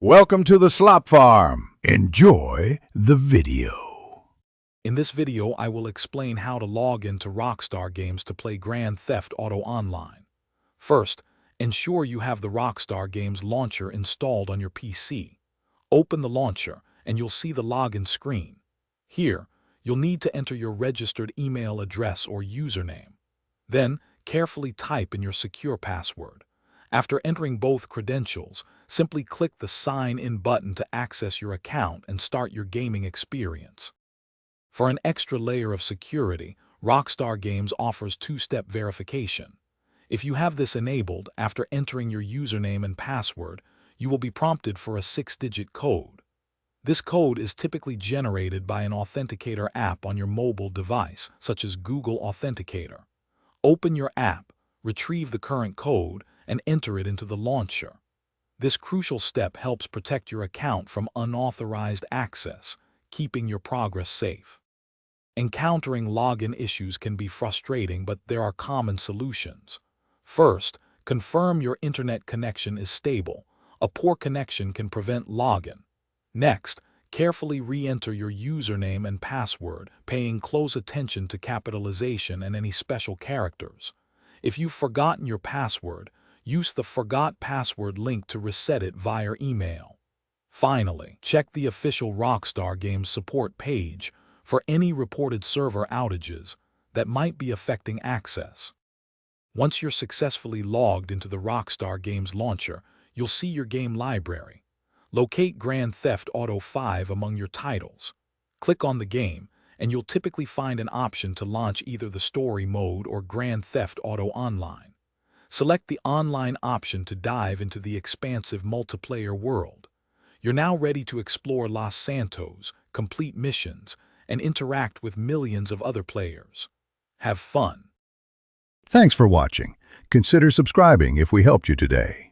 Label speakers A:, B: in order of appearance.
A: Welcome to the Slop Farm. Enjoy the video.
B: In this video, I will explain how to log into Rockstar Games to play Grand Theft Auto Online. First, ensure you have the Rockstar Games launcher installed on your PC. Open the launcher, and you'll see the login screen. Here, you'll need to enter your registered email address or username. Then, carefully type in your secure password. After entering both credentials, simply click the Sign In button to access your account and start your gaming experience. For an extra layer of security, Rockstar Games offers two-step verification. If you have this enabled, after entering your username and password, you will be prompted for a 6-digit code. This code is typically generated by an authenticator app on your mobile device, such as Google Authenticator. Open your app, retrieve the current code, and enter it into the launcher. This crucial step helps protect your account from unauthorized access, keeping your progress safe. Encountering login issues can be frustrating, but there are common solutions. First, confirm your internet connection is stable. A poor connection can prevent login. Next, carefully re-enter your username and password, paying close attention to capitalization and any special characters. If you've forgotten your password, use the Forgot Password link to reset it via email. Finally, check the official Rockstar Games support page for any reported server outages that might be affecting access. Once you're successfully logged into the Rockstar Games launcher, you'll see your game library. Locate Grand Theft Auto 5 among your titles. Click on the game, and you'll typically find an option to launch either the story mode or Grand Theft Auto Online. Select the online option to dive into the expansive multiplayer world. You're now ready to explore Los Santos, complete missions, and interact with millions of other players. Have fun.
A: Thanks for watching. Consider subscribing if we helped you today.